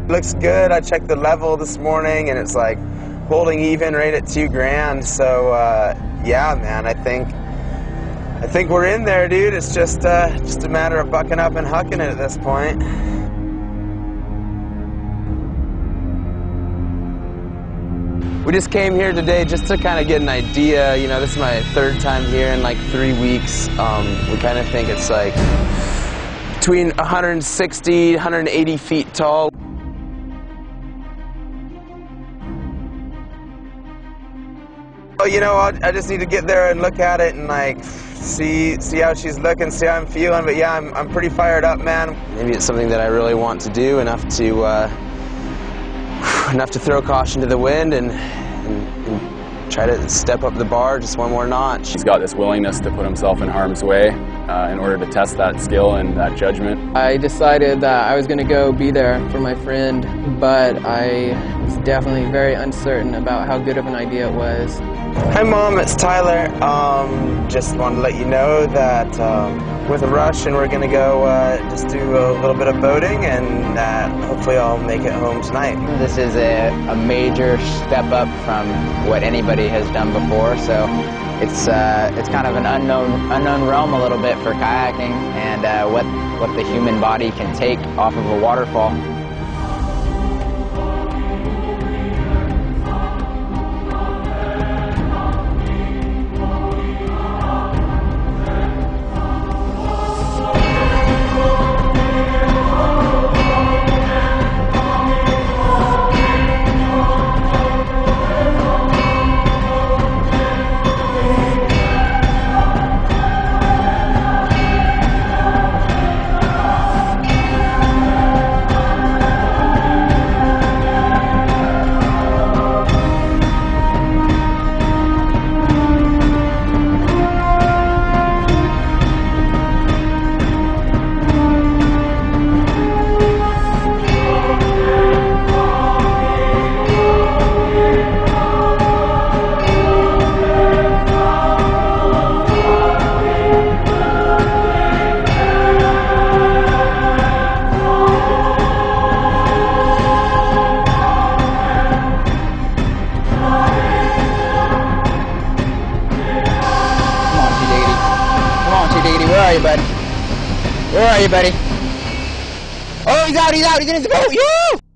Looks good. I checked the level this morning and it's like holding even right at 2 grand. So yeah, man, I think we're in there, dude. It's just a matter of bucking up and hucking it at this point. We just came here today just to kind of get an idea. You know, this is my 3rd time here in like 3 weeks. We kind of think it's like between 160, 180 feet tall. Oh, you know, I just need to get there and look at it and like see how she's looking, see how I'm feeling. But yeah, I'm pretty fired up, man. Maybe it's something that I really want to do, enough to throw caution to the wind and try to step up the bar just one more notch. He's got this willingness to put himself in harm's way in order to test that skill and that judgment. I decided that I was going to go be there for my friend, but I was definitely very uncertain about how good of an idea it was. Hi Mom, it's Tyler. Just wanted to let you know that with a rush and we're going to go just do a little bit of boating and hopefully I'll make it home tonight. This is a major step up from what anybody has done before, so it's kind of an unknown realm a little bit for kayaking and what the human body can take off of a waterfall. Where are you, buddy? Where are you, buddy? Oh, he's out, he's in his boat! Yeah!